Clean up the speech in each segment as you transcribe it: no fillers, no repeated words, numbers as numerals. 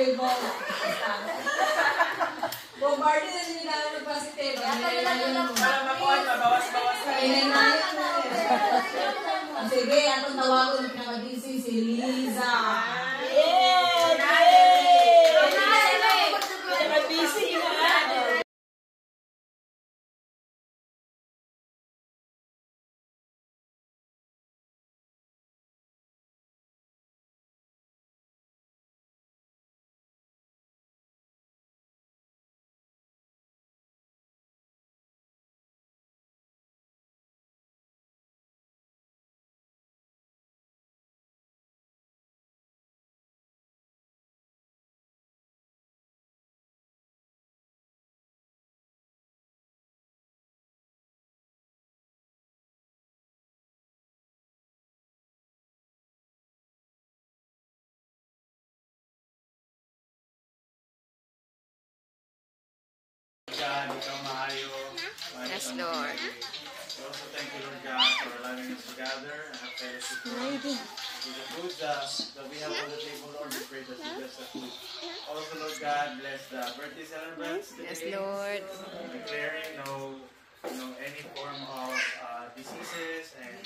Ay, mo. Bombardi na din namin mag-positive. Para makuha, mabawas-bawas na rin. Sige, atong tawagon ng pinaka-DC si Liza. Pinaka-busy na. God, ikaw maayo. Yes, Lord. We also thank you, Lord God, for allowing us to gather and have fellowship with the food that we have on the table, Lord. We pray that you bless the food. Also, Lord God, bless the birthday celebrants today. Yes, Lord. Declaring no any form of diseases and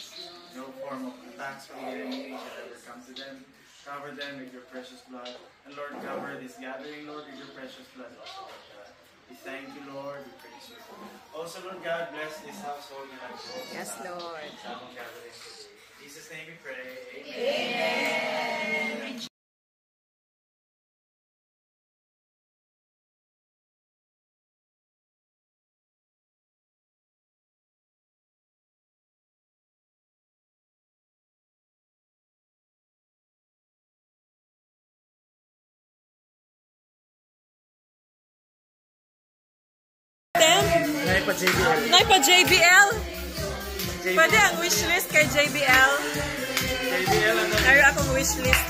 no form of attacks from the enemy shall ever come to them. Cover them with your precious blood. And Lord, cover this gathering, Lord, with your precious blood also, Lord God. We thank you, Lord. We praise you. Also, Lord God, bless this household and our souls. Yes, Lord. Gathering. In Jesus' name we pray. Amen. Amen. Nay pa JBL. Pwede ang wishlist kay JBL. JBL ano? Meron akong wishlist.